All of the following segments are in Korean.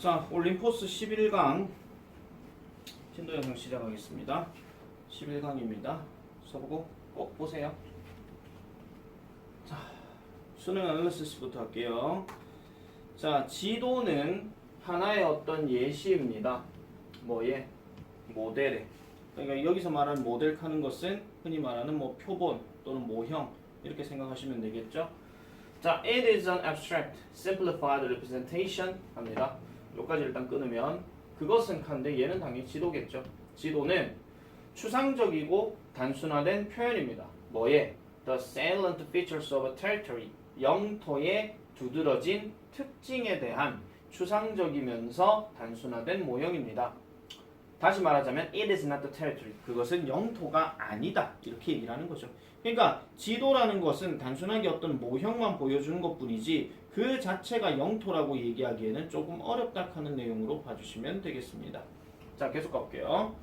자, 올림포스 11강 진도 영상 시작하겠습니다. 11강입니다. 서보고 꼭 보세요. 자, 수능 애널리시스부터 할게요. 자, 지도는 하나의 어떤 예시입니다. 뭐예? 모델에. 그러니까 여기서 말하는 모델 하는 것은 흔히 말하는 뭐 표본 또는 모형 이렇게 생각하시면 되겠죠. 자, it is an abstract, simplified representation 합니다. 여기까지 일단 끊으면 그것은 칸데 얘는 당연히 지도겠죠. 지도는 추상적이고 단순화된 표현입니다. 뭐에? The salient features of a territory. 영토의 두드러진 특징에 대한 추상적이면서 단순화된 모형입니다. 다시 말하자면 it is not the territory. 그것은 영토가 아니다. 이렇게 얘기를 하는 거죠. 그러니까 지도라는 것은 단순하게 어떤 모형만 보여주는 것뿐이지 그 자체가 영토라고 얘기하기에는 조금 어렵다 하는 내용으로 봐주시면 되겠습니다. 자, 계속 가볼게요.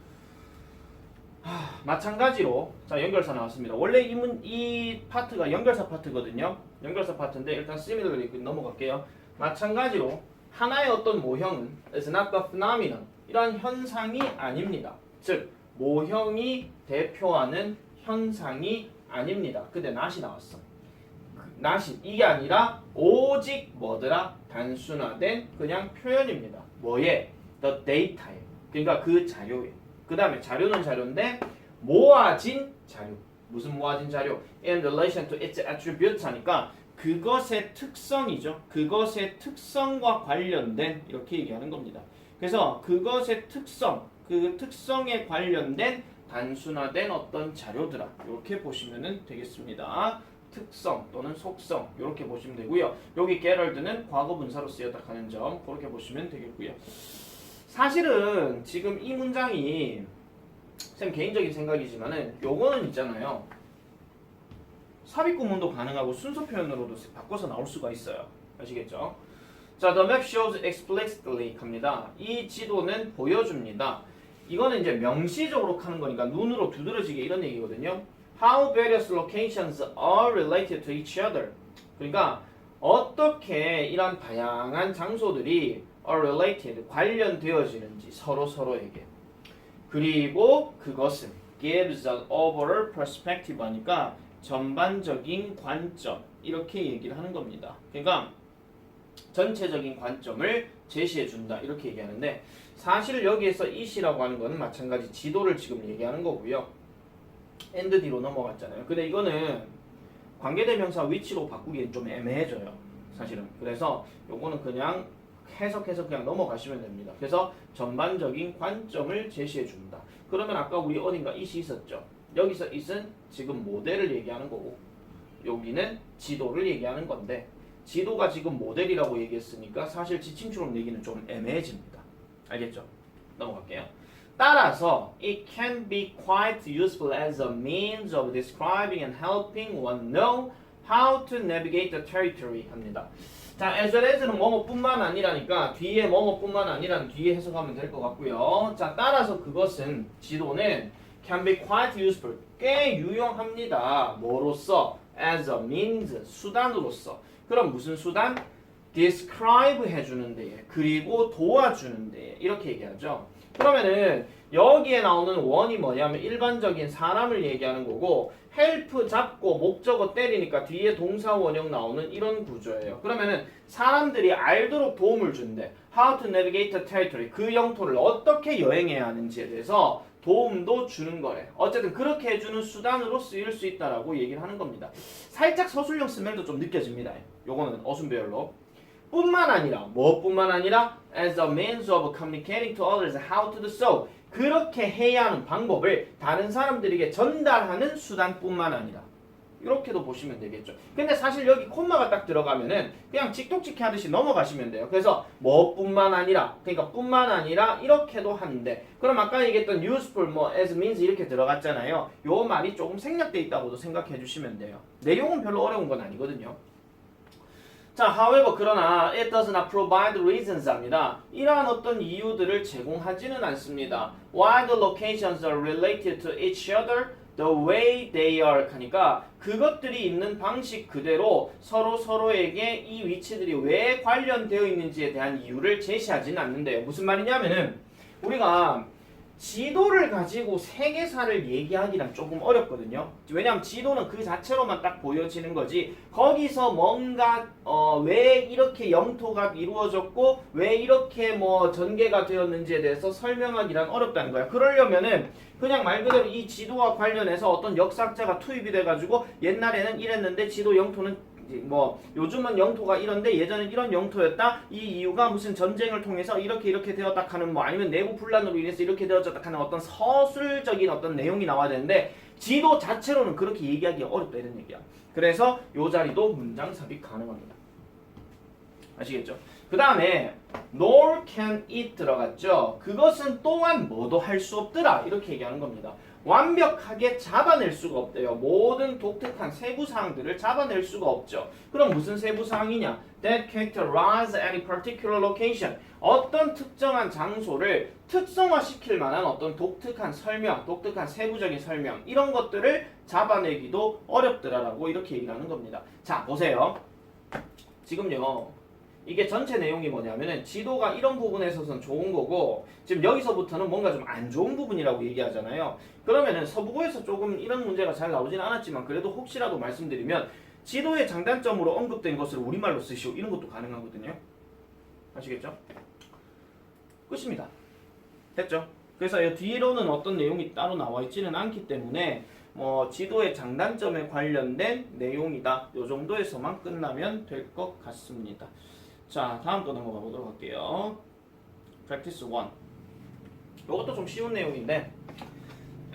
마찬가지로 자, 연결사 나왔습니다. 원래 이 파트가 연결사 파트거든요. 연결사 파트인데 일단 similarly 넘어갈게요. 마찬가지로 하나의 어떤 모형은 is not the phenomenon. 이러한 현상이 아닙니다. 즉 모형이 대표하는 현상이 아닙니다. 근데 not이 나왔어. not이 이게 아니라 오직 뭐더라? 단순화된 그냥 표현입니다. 뭐에? the data에. 그러니까 그 자료에. 그 다음에 자료는 자료인데 모아진 자료. 무슨 모아진 자료? in relation to its attributes 하니까 그것의 특성이죠. 그것의 특성과 관련된 이렇게 얘기하는 겁니다. 그래서 그것의 특성, 그 특성에 관련된 단순화된 어떤 자료들아 이렇게 보시면 되겠습니다. 특성 또는 속성 이렇게 보시면 되고요. 여기 게럴드는 과거분사로 쓰였다 하는 점 그렇게 보시면 되겠고요. 사실은 지금 이 문장이 쌤 개인적인 생각이지만은 요거는 있잖아요. 삽입구문도 가능하고 순서 표현으로도 바꿔서 나올 수가 있어요. 아시겠죠? 자, the map shows explicitly 합니다. 이 지도는 보여줍니다. 이거는 이제 명시적으로 하는 거니까 눈으로 두드러지게 이런 얘기거든요. How various locations are related to each other. 그러니까 어떻게 이런 다양한 장소들이 are related, 관련되어지는지 서로에게. 그리고 그것은 gives an overall perspective 하니까 전반적인 관점 이렇게 얘기를 하는 겁니다. 그러니까 전체적인 관점을 제시해준다 이렇게 얘기하는데 사실 여기에서 it이라고 하는 거는 마찬가지 지도를 지금 얘기하는 거고요. and 뒤로 넘어갔잖아요. 근데 이거는 관계대명사 위치로 바꾸기엔 좀 애매해져요. 사실은. 그래서 요거는 그냥 해석해서 그냥 넘어가시면 됩니다. 그래서 전반적인 관점을 제시해준다. 그러면 아까 우리 어딘가 it이 있었죠. 여기서 it은 지금 모델을 얘기하는 거고 여기는 지도를 얘기하는 건데 지도가 지금 모델이라고 얘기했으니까 사실 지침처럼 얘기는 좀 애매해집니다. 알겠죠? 넘어갈게요. 따라서 it can be quite useful as a means of describing and helping one know how to navigate the territory 합니다. 자, as well as는 뭐뭐뿐만 아니라니까 뒤에 뭐뭐뿐만 아니라는 뒤에 해석하면 될 것 같고요. 자, 따라서 그것은 지도는 can be quite useful 꽤 유용합니다. 뭐로써? as a means 수단으로서. 그럼 무슨 수단? describe 해주는 데에 그리고 도와주는 데에 이렇게 얘기하죠. 그러면은 여기에 나오는 원이 뭐냐면 일반적인 사람을 얘기하는 거고 help 잡고 목적어 때리니까 뒤에 동사 원형 나오는 이런 구조예요. 그러면은 사람들이 알도록 도움을 준대. how to navigate the territory 그 영토를 어떻게 여행해야 하는지에 대해서 도움도 주는 거래. 어쨌든 그렇게 해주는 수단으로 쓰일 수 있다라고 얘기를 하는 겁니다. 살짝 서술형 스멜도 좀 느껴집니다. 요거는 어순배열로. 뿐만 아니라 뭐뿐만 아니라 as a means of communicating to others how to do so 그렇게 해야 하는 방법을 다른 사람들에게 전달하는 수단뿐만 아니라 이렇게도 보시면 되겠죠. 근데 사실 여기 콤마가 딱 들어가면은 그냥 직독직해 하듯이 넘어가시면 돼요. 그래서 뭐뿐만 아니라 그러니까 뿐만 아니라 이렇게도 하는데 그럼 아까 얘기했던 useful 뭐 as means 이렇게 들어갔잖아요. 요 말이 조금 생략돼 있다고도 생각해 주시면 돼요. 내용은 별로 어려운 건 아니거든요. 자, however 그러나 it does not provide reasons 합니다. 이러한 어떤 이유들을 제공하지는 않습니다. Why the locations are related to each other the way they are 하니까 그것들이 있는 방식 그대로 서로에게 이 위치들이 왜 관련되어 있는지에 대한 이유를 제시하지는 않는데요. 무슨 말이냐면은 우리가 지도를 가지고 세계사를 얘기하기란 조금 어렵거든요. 왜냐하면 지도는 그 자체로만 딱 보여지는 거지 거기서 뭔가 왜 이렇게 영토가 이루어졌고 왜 이렇게 뭐 전개가 되었는지에 대해서 설명하기란 어렵다는 거야. 그러려면은 그냥 말 그대로 이 지도와 관련해서 어떤 역사학자가 투입이 돼가지고 옛날에는 이랬는데 지도 영토는 뭐 요즘은 영토가 이런데 예전엔 이런 영토였다. 이 이유가 무슨 전쟁을 통해서 이렇게 되었다 하는 뭐 아니면 내부 분란으로 인해서 이렇게 되었다 하는 어떤 서술적인 어떤 내용이 나와야 되는데 지도 자체로는 그렇게 얘기하기가 어렵다 이런 얘기야. 그래서 요 자리도 문장 삽입 가능합니다. 아시겠죠? 그 다음에 nor can it 들어갔죠. 그것은 또한 뭐도 할 수 없더라 이렇게 얘기하는 겁니다. 완벽하게 잡아낼 수가 없대요. 모든 독특한 세부사항들을 잡아낼 수가 없죠. 그럼 무슨 세부사항이냐? That characterize any particular location. 어떤 특정한 장소를 특성화시킬 만한 어떤 독특한 설명, 독특한 세부적인 설명 이런 것들을 잡아내기도 어렵더라라고 이렇게 얘기를 하는 겁니다. 자, 보세요. 지금요. 이게 전체 내용이 뭐냐면은 지도가 이런 부분에 있어서는 좋은 거고 지금 여기서부터는 뭔가 좀 안 좋은 부분이라고 얘기하잖아요. 그러면은 서부고에서 조금 이런 문제가 잘 나오진 않았지만 그래도 혹시라도 말씀드리면 지도의 장단점으로 언급된 것을 우리말로 쓰시오 이런 것도 가능하거든요. 아시겠죠? 끝입니다. 됐죠? 그래서 이 뒤로는 어떤 내용이 따로 나와 있지는 않기 때문에 뭐 지도의 장단점에 관련된 내용이다. 요 정도에서만 끝나면 될 것 같습니다. 자, 다음 거 넘어가 보도록 할게요. Practice 1. 이것도 좀 쉬운 내용인데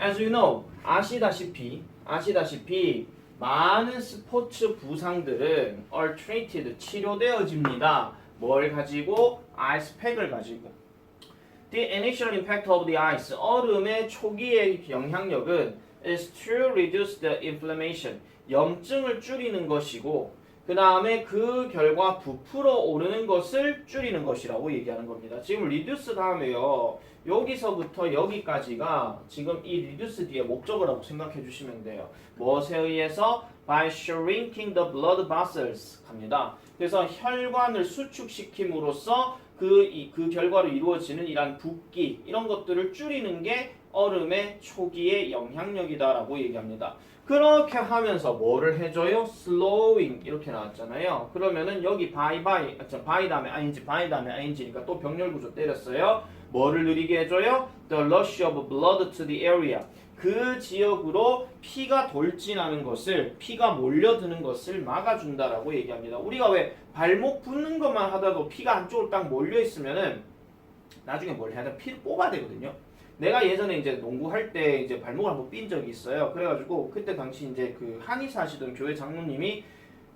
As you know, 아시다시피 많은 스포츠 부상들은 are treated, 치료되어집니다. 뭘 가지고? 아이스팩을 가지고. The initial impact of the ice, 얼음의 초기의 영향력은 is to reduce the inflammation, 염증을 줄이는 것이고 그 다음에 그 결과 부풀어 오르는 것을 줄이는 것이라고 얘기하는 겁니다. 지금 reduce 다음에요. 여기서부터 여기까지가 지금 이 reduce 뒤에 목적어라고 생각해 주시면 돼요. 무엇에 의해서? By shrinking the blood vessels 갑니다. 그래서 혈관을 수축시킴으로써 그 결과로 이루어지는 이러한 붓기 이런 것들을 줄이는 게 얼음의 초기의 영향력이다라고 얘기합니다. 그렇게 하면서 뭐를 해줘요? slowing 이렇게 나왔잖아요. 그러면은 여기 by 다음에 ing니까 또 병렬 구조 때렸어요. 뭐를 느리게 해줘요? The rush of blood to the area. 그 지역으로 피가 돌진하는 것을, 피가 몰려드는 것을 막아준다라고 얘기합니다. 우리가 왜 발목 붓는 것만 하다도 피가 한쪽으로 딱 몰려있으면은 나중에 뭘 해야 돼? 피를 뽑아야 되거든요. 내가 예전에 이제 농구할 때 이제 발목을 한번 삔 적이 있어요. 그래가지고 그때 당시 이제 그 한의사 하시던 교회 장로님이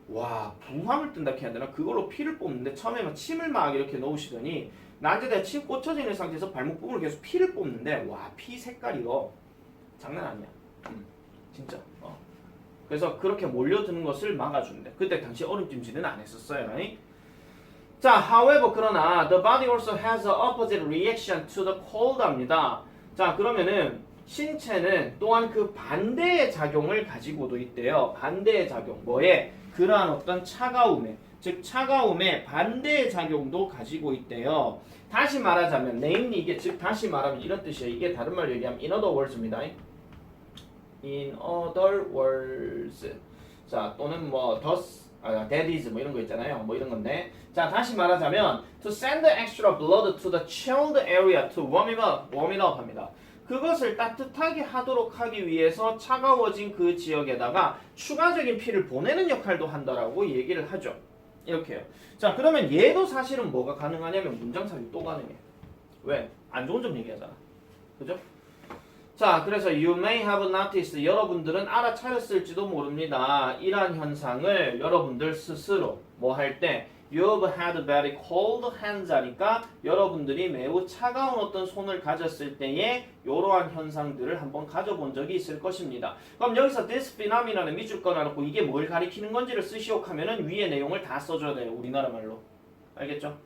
와 부함을 뜬다 해야 되나? 그걸로 피를 뽑는데 처음에 막 침을 막 이렇게 넣으시더니 나한테 내가 침 꽂혀져 있는 상태에서 발목 부분을 계속 피를 뽑는데 와 피 색깔이요 장난 아니야. 진짜. 그래서 그렇게 몰려드는 것을 막아준대. 그때 당시 얼음찜질은 안 했었어요. 자, however 그러나 the body also has an opposite reaction to the cold 합니다. 자, 그러면은 신체는 또한 그 반대의 작용을 가지고도 있대요. 반대의 작용. 뭐에? 그러한 어떤 차가움에, 즉 차가움의 반대의 작용도 가지고 있대요. 다시 말하자면 namely 이게 즉 다시 말하면 이런 뜻이에요. 이게 다른 말로 얘기하면 in other words입니다. in other words. 자, 또는 뭐 thus that is 뭐 이런 거 있잖아요. 뭐 이런 건데. 자, 다시 말하자면 to send extra blood to the chilled area to warm it up 합니다. 그것을 따뜻하게 하도록 하기 위해서 차가워진 그 지역에다가 추가적인 피를 보내는 역할도 한다라고 얘기를 하죠. 이렇게요. 자, 그러면 얘도 사실은 뭐가 가능하냐면 문장 삽입 또 가능해. 왜? 안 좋은 점 얘기하잖아. 그죠? 자, 그래서 you may have noticed 여러분들은 알아차렸을지도 모릅니다. 이러한 현상을 여러분들 스스로 뭐 할 때 You've had very cold hands 하니까 여러분들이 매우 차가운 어떤 손을 가졌을 때에 이러한 현상들을 한번 가져본 적이 있을 것입니다. 그럼 여기서 this phenomenon을 밑줄 꺼놔놓고 이게 뭘 가리키는 건지를 쓰시오 하면은 위의 내용을 다 써줘야 돼요. 우리나라 말로. 알겠죠?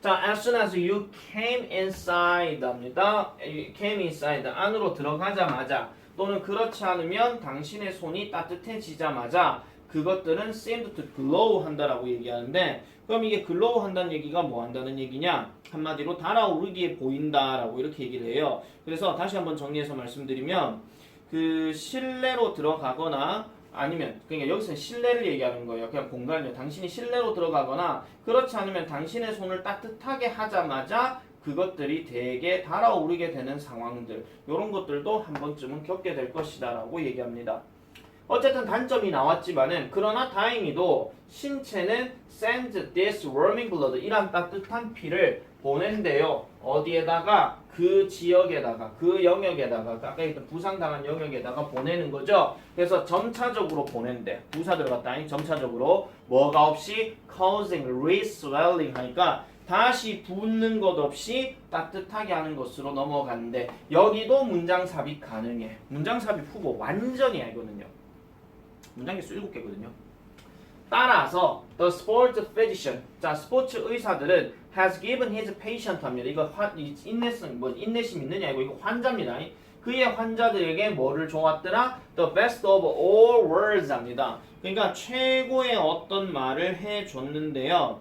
자, as soon as you came inside 합니다. came inside 안으로 들어가자마자 또는 그렇지 않으면 당신의 손이 따뜻해지자마자 그것들은 seemed to glow 한다라고 얘기하는데 그럼 이게 glow 한다는 얘기가 뭐 한다는 얘기냐? 한마디로 달아오르기에 보인다라고 이렇게 얘기를 해요. 그래서 다시 한번 정리해서 말씀드리면 그 실내로 들어가거나 아니면 그러니까 여기서는 실내를 얘기하는 거예요. 그냥 공간이요. 당신이 실내로 들어가거나 그렇지 않으면 당신의 손을 따뜻하게 하자마자 그것들이 되게 달아오르게 되는 상황들 이런 것들도 한 번쯤은 겪게 될 것이다 라고 얘기합니다. 어쨌든 단점이 나왔지만은 그러나 다행히도 신체는 send this warming blood 이란 따뜻한 피를 보낸대요. 어디에다가 그 지역에다가 그 영역에다가 아까 했던 부상당한 영역에다가 보내는 거죠. 그래서 점차적으로 보낸대. 부사 들어갔다니 점차적으로 뭐가 없이 causing re-swelling 하니까 다시 붓는 것 없이 따뜻하게 하는 것으로 넘어가는데 여기도 문장 삽입 가능해. 문장 삽입 후보 완전히 알거든요. 문장 개수 7개거든요. 따라서 the sport physician, 자 스포츠 의사들은 has given his patient 합니다. 이거 인내심 있느냐 이거 환자입니다. 그의 환자들에게 뭐를 줘왔더라? The best of all words 합니다. 그러니까 최고의 어떤 말을 해줬는데요.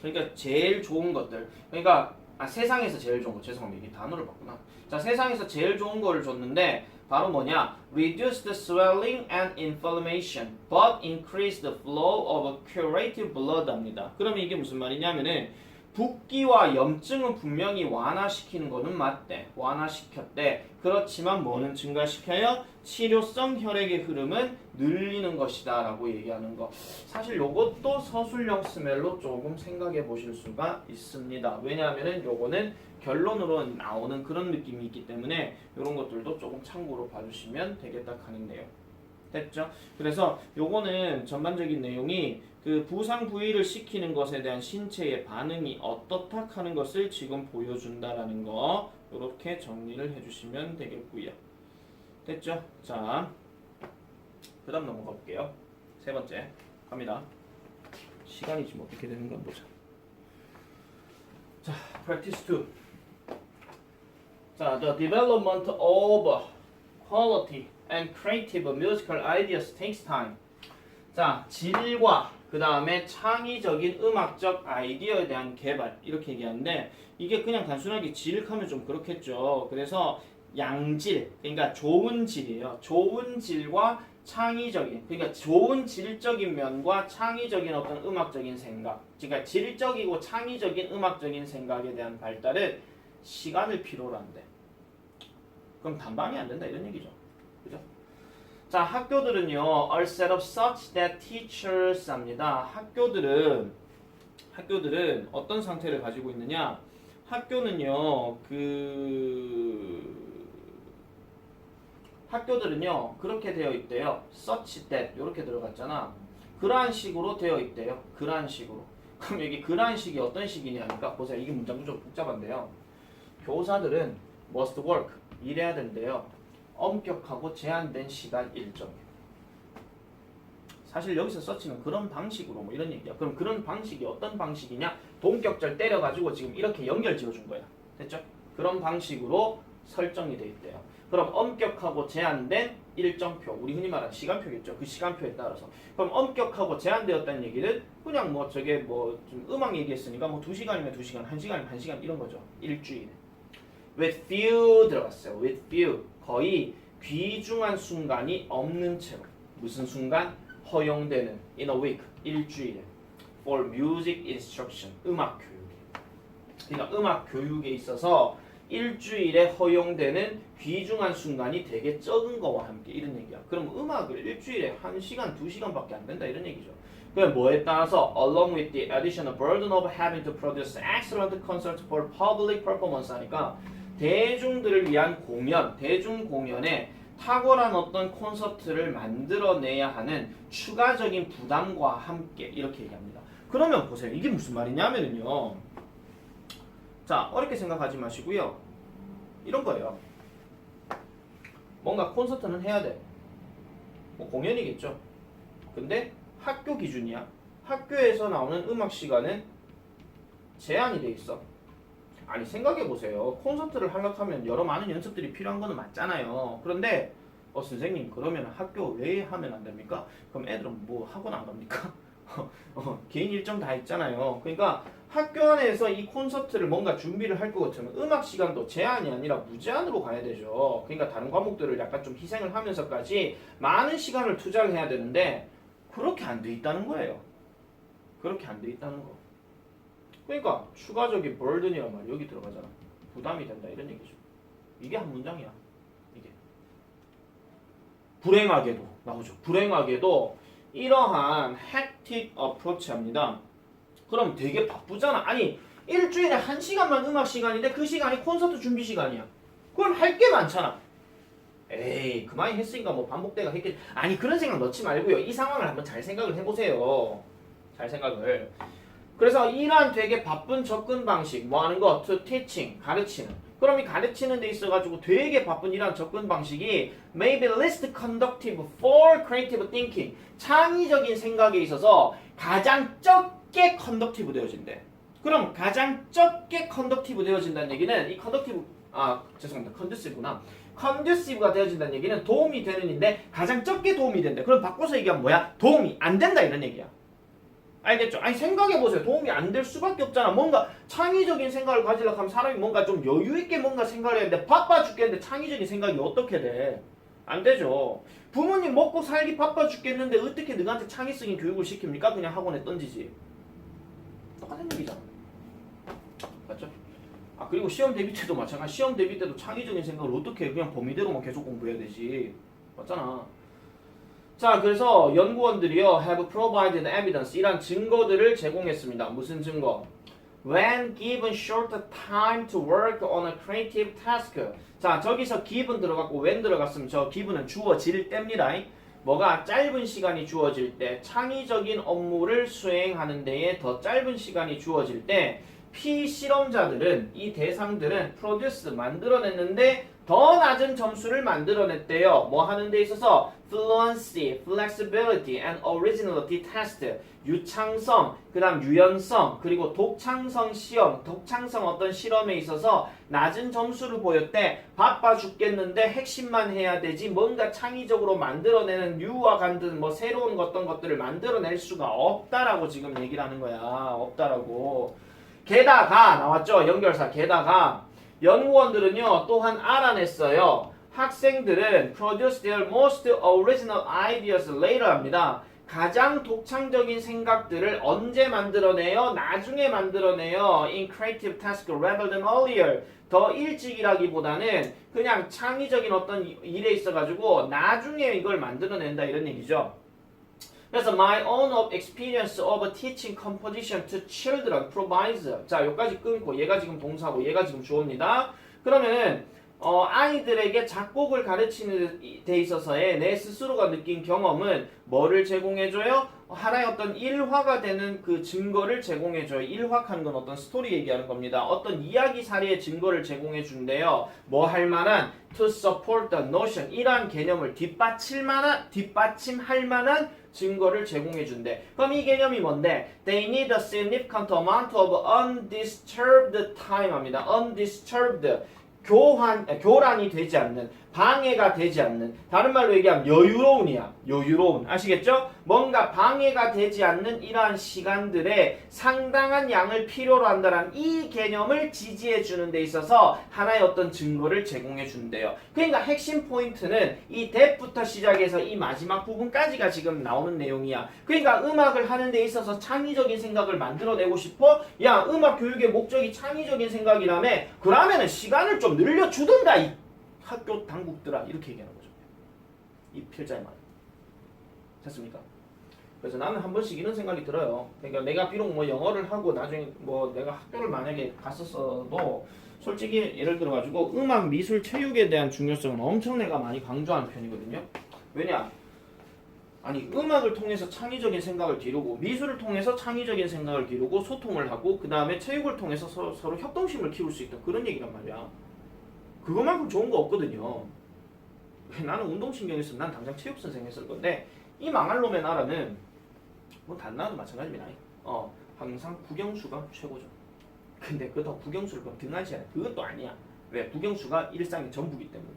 그러니까 제일 좋은 것들. 그러니까 세상에서 제일 좋은 거. 죄송합니다. 이게 단어를 봤구나. 자 세상에서 제일 좋은 거를 줬는데 바로 뭐냐? Reduce the swelling and inflammation, but increase the flow of curative blood 합니다. 그러면 이게 무슨 말이냐면은 붓기와 염증은 분명히 완화시키는 거는 맞대. 완화시켰대. 그렇지만 뭐는 증가시켜요? 치료성 혈액의 흐름은 늘리는 것이다 라고 얘기하는 거. 사실 요것도 서술형 스멜로 조금 생각해 보실 수가 있습니다. 왜냐하면은 요거는 결론으로 나오는 그런 느낌이 있기 때문에 이런 것들도 조금 참고로 봐주시면 되겠다 하는데요. 됐죠? 그래서 요거는 전반적인 내용이 그 부상 부위를 시키는 것에 대한 신체의 반응이 어떻다 하는 것을 지금 보여준다라는 거 이렇게 정리를 해주시면 되겠고요. 됐죠? 자, 그 다음 넘어가 볼게요. 세 번째 갑니다. 시간이 지금 어떻게 되는 건 보자. 자, practice 2. 자, the development of quality and creative musical ideas takes time. 자, 질과 그 다음에 창의적인 음악적 아이디어에 대한 개발 이렇게 얘기하는데 이게 그냥 단순하게 질하면 좀 그렇겠죠. 그래서 양질, 그러니까 좋은 질이에요. 좋은 질과 창의적인, 그러니까 좋은 질적인 면과 창의적인 어떤 음악적인 생각, 그러니까 질적이고 창의적인 음악적인 생각에 대한 발달은 시간을 필요로 한대. 그럼 단방이 안 된다 이런 얘기죠. 그죠? 자, 학교들은요, are set up such that teachers 합니다. 학교들은 어떤 상태를 가지고 있느냐? 학교는요, 학교들은요, 그렇게 되어 있대요. such that, 이렇게 들어갔잖아. 그러한 식으로 되어 있대요. 그러한 식으로. 그럼 여기 그러한 식이 어떤 식이냐니까, 보세요. 이게 문장도 좀 복잡한데요. 교사들은 must work, 일해야 된대요. 엄격하고 제한된 시간 일정이에요. 사실 여기서 서치는 그런 방식으로 뭐 이런 얘기야. 그럼 그런 방식이 어떤 방식이냐? 동격절 때려가지고 지금 이렇게 연결 지어준 거야. 됐죠? 그런 방식으로 설정이 돼 있대요. 그럼 엄격하고 제한된 일정표, 우리 흔히 말하는 시간표겠죠. 그 시간표에 따라서. 그럼 엄격하고 제한되었다는 얘기는 그냥 뭐 저게 뭐 좀 음악 얘기했으니까 뭐 2시간이면 2시간, 1시간이면 1시간 이런 거죠. 일주일에. With few 들어갔어요. With few. 거의 귀중한 순간이 없는 채로. 무슨 순간? 허용되는 in a week. 일주일에. For music instruction. 음악 교육에. 그러니까 음악 교육에 있어서 일주일에 허용되는 귀중한 순간이 되게 적은 거와 함께 이런 얘기야. 그럼 음악을 일주일에 1시간, 2시간밖에 안 된다 이런 얘기죠. 그럼 뭐에 따라서 along with the additional burden of having to produce excellent concerts for public performance 하니까 대중들을 위한 공연, 대중 공연에 탁월한 어떤 콘서트를 만들어내야 하는 추가적인 부담과 함께 이렇게 얘기합니다. 그러면 보세요. 이게 무슨 말이냐면요. 자, 어렵게 생각하지 마시고요. 이런 거예요. 뭔가 콘서트는 해야 돼. 뭐 공연이겠죠. 근데 학교 기준이야. 학교에서 나오는 음악 시간은 제한이 돼 있어. 아니 생각해보세요. 콘서트를 하려고 하면 여러 많은 연습들이 필요한 거는 맞잖아요. 그런데 선생님 그러면 학교 왜 하면 안 됩니까? 그럼 애들은 뭐 학원 안 갑니까? 개인 일정 다 있잖아요. 그러니까 학교 안에서 이 콘서트를 뭔가 준비를 할 것 같으면 음악 시간도 제한이 아니라 무제한으로 가야 되죠. 그러니까 다른 과목들을 약간 좀 희생을 하면서까지 많은 시간을 투자를 해야 되는데 그렇게 안 돼 있다는 거예요. 그렇게 안 돼 있다는 거. 그러니까 추가적인 burden이란 말이 여기 들어가잖아. 부담이 된다 이런 얘기죠. 이게 한 문장이야. 이게. 불행하게도 나오죠. 불행하게도 이러한 hectic approach 합니다. 그럼 되게 바쁘잖아. 아니 일주일에 1시간만 음악 시간인데 그 시간이 콘서트 준비 시간이야. 그럼 할 게 많잖아. 에이 그만이 했으니까 뭐 반복대가 했겠지. 아니 그런 생각 넣지 말고요. 이 상황을 한번 잘 생각을 해보세요. 잘 생각을. 그래서 이러한 되게 바쁜 접근 방식 뭐 하는 거? to teaching 가르치는. 그럼 이 가르치는 데 있어가지고 되게 바쁜 이러한 접근 방식이 may be least conductive for creative thinking 창의적인 생각에 있어서 가장 적게 conductive 되어진대. 그럼 가장 적게 conductive 되어진다는 얘기는 이 conductive 죄송합니다. conducive구나. conducive가 되어진다는 얘기는 도움이 되는인데 가장 적게 도움이 된대. 그럼 바꿔서 얘기하면 뭐야? 도움이 안 된다 이런 얘기야. 알겠죠? 아니 생각해보세요. 도움이 안 될 수밖에 없잖아. 뭔가 창의적인 생각을 가지려고 하면 사람이 뭔가 좀 여유있게 뭔가 생각을 해야 되는데 바빠 죽겠는데 창의적인 생각이 어떻게 돼? 안 되죠. 부모님 먹고 살기 바빠 죽겠는데 어떻게 너한테 창의적인 교육을 시킵니까? 그냥 학원에 던지지. 똑같은 얘기잖아. 맞죠? 그리고 시험 대비 때도 마찬가지. 시험 대비 때도 창의적인 생각을 어떻게 해? 그냥 범위대로만 계속 공부해야 되지. 맞잖아. 자, 그래서 연구원들이요 have provided evidence 이란 증거들을 제공했습니다. 무슨 증거? When given short time to work on a creative task. 자, 저기서 given 들어갔고 when 들어갔으면 저 given은 주어질 때입니다. 뭐가 짧은 시간이 주어질 때 창의적인 업무를 수행하는 데에 더 짧은 시간이 주어질 때 피실험자들은 이 대상들은 produce 만들어냈는데 더 낮은 점수를 만들어냈대요. 뭐 하는 데 있어서 fluency, flexibility, and originality test 유창성, 그 다음 유연성, 그리고 독창성 시험, 독창성 어떤 실험에 있어서 낮은 점수를 보였대. 바빠 죽겠는데 핵심만 해야 되지 뭔가 창의적으로 만들어내는 유와 같은 뭐 새로운 어떤 것들을 만들어낼 수가 없다라고 지금 얘기를 하는 거야. 없다라고. 게다가 나왔죠. 연결사 게다가 연구원들은요 또한 알아냈어요. 학생들은 produce their most original ideas later 합니다. 가장 독창적인 생각들을 언제 만들어내요? 나중에 만들어내요. In creative task rather than earlier. 더 일찍이라기보다는 그냥 창의적인 어떤 일에 있어가지고 나중에 이걸 만들어낸다 이런 얘기죠. 그래서 my own experience of teaching composition to children provides. 자, 여기까지 끊고 얘가 지금 동사고 얘가 지금 주어입니다. 그러면은 아이들에게 작곡을 가르치는 데 있어서의 내 스스로가 느낀 경험은 뭐를 제공해줘요? 하나의 어떤 일화가 되는 그 증거를 제공해줘요. 일화하는 건 어떤 스토리 얘기하는 겁니다. 어떤 이야기 사례의 증거를 제공해준대요. 뭐 할 만한 to support the notion 이러한 개념을 뒷받침할 만한 증거를 제공해준대. 그럼 이 개념이 뭔데? They need a significant amount of undisturbed time 합니다. undisturbed 교란이 되지 않는, 방해가 되지 않는, 다른 말로 얘기하면 여유로운이야. 여유로운. 아시겠죠? 뭔가 방해가 되지 않는 이러한 시간들에 상당한 양을 필요로 한다는 이 개념을 지지해 주는 데 있어서 하나의 어떤 증거를 제공해 준대요. 그러니까 핵심 포인트는 이 that부터 시작해서 이 마지막 부분까지가 지금 나오는 내용이야. 그러니까 음악을 하는 데 있어서 창의적인 생각을 만들어내고 싶어? 야, 음악 교육의 목적이 창의적인 생각이라며? 그러면은 시간을 좀 늘려주든가 이 학교 당국들아 이렇게 얘기하는 거죠. 이 필자의 말. 됐습니까? 그래서 나는 한 번씩 이런 생각이 들어요. 그러니까 내가 비록 뭐 영어를 하고 나중에 뭐 내가 학교를 만약에 갔었어도 솔직히 예를 들어가지고 음악, 미술, 체육에 대한 중요성은 엄청 내가 많이 강조하는 편이거든요. 왜냐? 아니 음악을 통해서 창의적인 생각을 기르고 미술을 통해서 창의적인 생각을 기르고 소통을 하고 그 다음에 체육을 통해서 서로 협동심을 키울 수 있다. 그런 얘기란 말이야. 그것만큼 좋은 거 없거든요. 나는 운동신경 있으면 난 당장 체육선생 했을 건데 이 망할 놈의 나라는 뭐 단나도 마찬가지입니다. 항상 국영수가 최고죠. 근데 그렇다고 국영수를 그럼 등한시하냐? 그것도 아니야. 왜? 국영수가 일상의 전부기 때문에.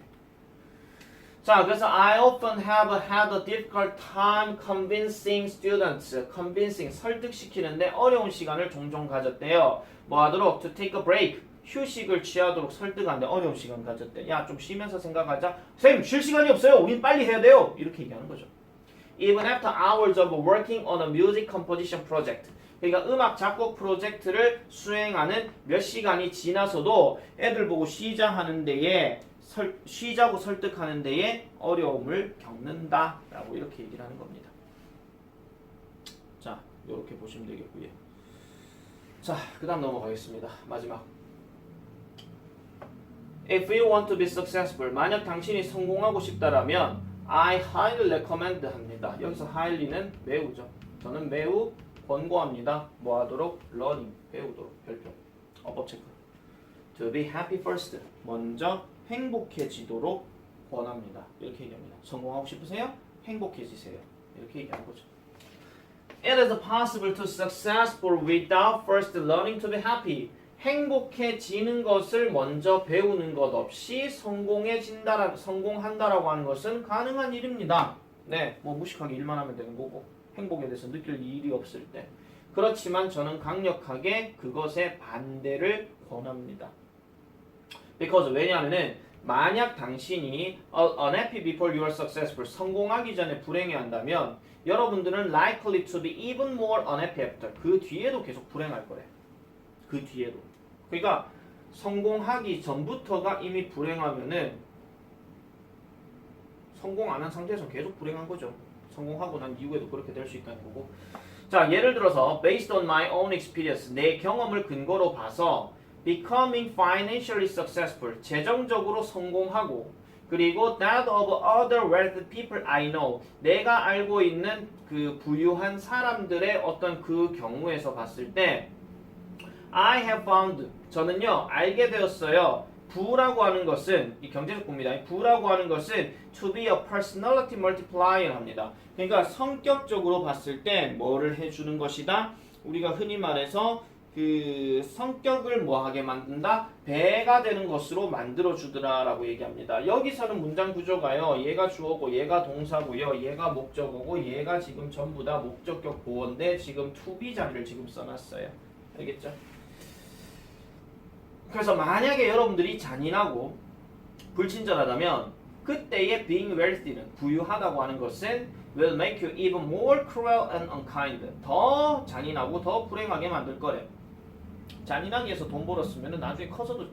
자, 그래서 I often have had a difficult time convincing students. convincing, 설득시키는데 어려운 시간을 종종 가졌대요. 뭐 하도록? to take a break. 휴식을 취하도록 설득하는데 어려운 시간 가졌대. 야, 좀 쉬면서 생각하자. 선생님, 쉴 시간이 없어요. 우린 빨리 해야 돼요. 이렇게 얘기하는 거죠. Even after hours of working on a music composition project. 그러니까 음악 작곡 프로젝트를 수행하는 몇 시간이 지나서도 애들 보고 쉬자고 설득하는 데에 어려움을 겪는다 라고 이렇게 얘기를 하는 겁니다. 자, 이렇게 보시면 되겠고요. 자, 그 다음 넘어가겠습니다. 마지막. If you want to be successful, 만약 당신이 성공하고 싶다라면 I highly recommend 합니다. 여기서 highly는 매우죠. 저는 매우 권고합니다. 뭐 하도록? learning, 배우도록. 별표. 어법 체크. To be happy first. 먼저 행복해지도록 권합니다. 이렇게 얘기합니다. 성공하고 싶으세요? 행복해지세요. 이렇게 얘기하는 거죠. It is possible to successful without first learning to be happy. 행복해지는 것을 먼저 배우는 것 없이 성공한다라고 하는 것은 가능한 일입니다. 네, 뭐 무식하게 일만 하면 되는 거고 행복에 대해서 느낄 일이 없을 때. 그렇지만 저는 강력하게 그것의 반대를 권합니다. Because 왜냐하면은 만약 당신이 unhappy before you are successful 성공하기 전에 불행해한다면 여러분들은 likely to be even more unhappy after 그 뒤에도 계속 불행할 거래. 그 뒤에도. 그러니까 성공하기 전부터가 이미 불행하면은 성공 안 한 상태에서 계속 불행한 거죠. 성공하고 난 이후에도 그렇게 될 수 있다는 거고. 자, 예를 들어서 based on my own experience 내 경험을 근거로 봐서 becoming financially successful 재정적으로 성공하고 그리고 that of other wealthy people I know 내가 알고 있는 그 부유한 사람들의 어떤 그 경우에서 봤을 때 I have found 저는요 알게 되었어요. 부라고 하는 것은 이 경제적부입니다. 부라고 하는 것은 to be a personality multiplier 합니다. 그러니까 성격적으로 봤을 때 뭐를 해주는 것이다. 우리가 흔히 말해서 그 성격을 뭐하게 만든다? 배가 되는 것으로 만들어주더라라고 얘기합니다. 여기서는 문장 구조가요. 얘가 주어고 얘가 동사고요. 얘가 목적어고 얘가 지금 전부 다 목적격 보어인데 지금 to be 자리를 지금 써놨어요. 알겠죠? 그래서 만약에 여러분들이 잔인하고 불친절하다면 그때의 being wealthy는 부유하다고 하는 것은 will make you even more cruel and unkind 더 잔인하고 더 불행하게 만들 거래요. 잔인하게 해서 돈 벌었으면 나중에 커서도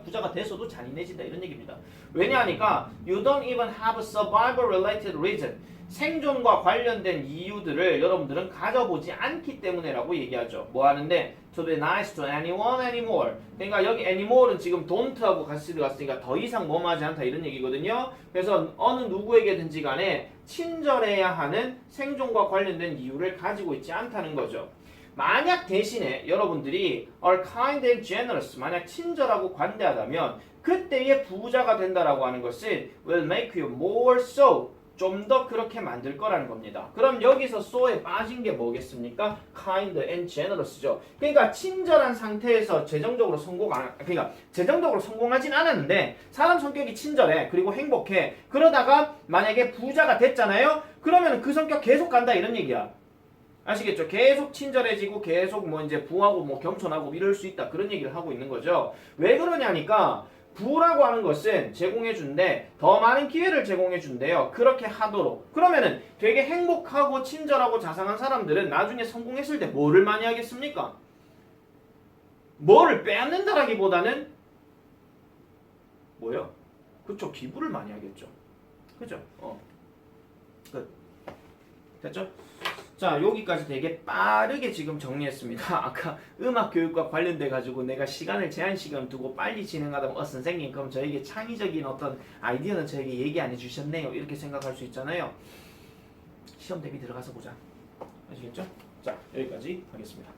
부자가 돼서도 잔인해진다 이런 얘기입니다. 왜냐하니까 you don't even have a survival related reason 생존과 관련된 이유들을 여러분들은 가져보지 않기 때문에라고 얘기하죠. 뭐 하는데 to be nice to anyone anymore 그러니까 여기 anymore는 지금 don't하고 같이 들어갔으니까 더 이상 뭐하지 않다 이런 얘기거든요. 그래서 어느 누구에게든지 간에 친절해야 하는 생존과 관련된 이유를 가지고 있지 않다는 거죠. 만약 대신에 여러분들이 are kind and generous 만약 친절하고 관대하다면 그때의 부자가 된다라고 하는 것은 will make you more so 좀 더 그렇게 만들 거라는 겁니다. 그럼 여기서 so에 빠진 게 뭐겠습니까? kind and generous죠. 그러니까 친절한 상태에서 재정적으로 성공하진 않았는데 사람 성격이 친절해 그리고 행복해 그러다가 만약에 부자가 됐잖아요. 그러면 그 성격 계속 간다 이런 얘기야. 아시겠죠? 계속 친절해지고 계속 뭐 이제 부하고 뭐 겸손하고 이럴 수 있다 그런 얘기를 하고 있는 거죠. 왜 그러냐니까 부라고 하는 것은 제공해준대 더 많은 기회를 제공해준대요. 그렇게 하도록. 그러면은 되게 행복하고 친절하고 자상한 사람들은 나중에 성공했을 때 뭐를 많이 하겠습니까? 뭐를 빼앗는다라기보다는 뭐요? 그쵸, 기부를 많이 하겠죠. 그죠? 끝. 됐죠? 자, 여기까지 되게 빠르게 지금 정리했습니다. 아까 음악 교육과 관련돼 가지고 내가 제한 시간 두고 빨리 진행하다 선생님 그럼 저에게 창의적인 어떤 아이디어는 저에게 얘기 안 해주셨네요. 이렇게 생각할 수 있잖아요. 시험 대비 들어가서 보자. 아시겠죠? 자, 여기까지 하겠습니다.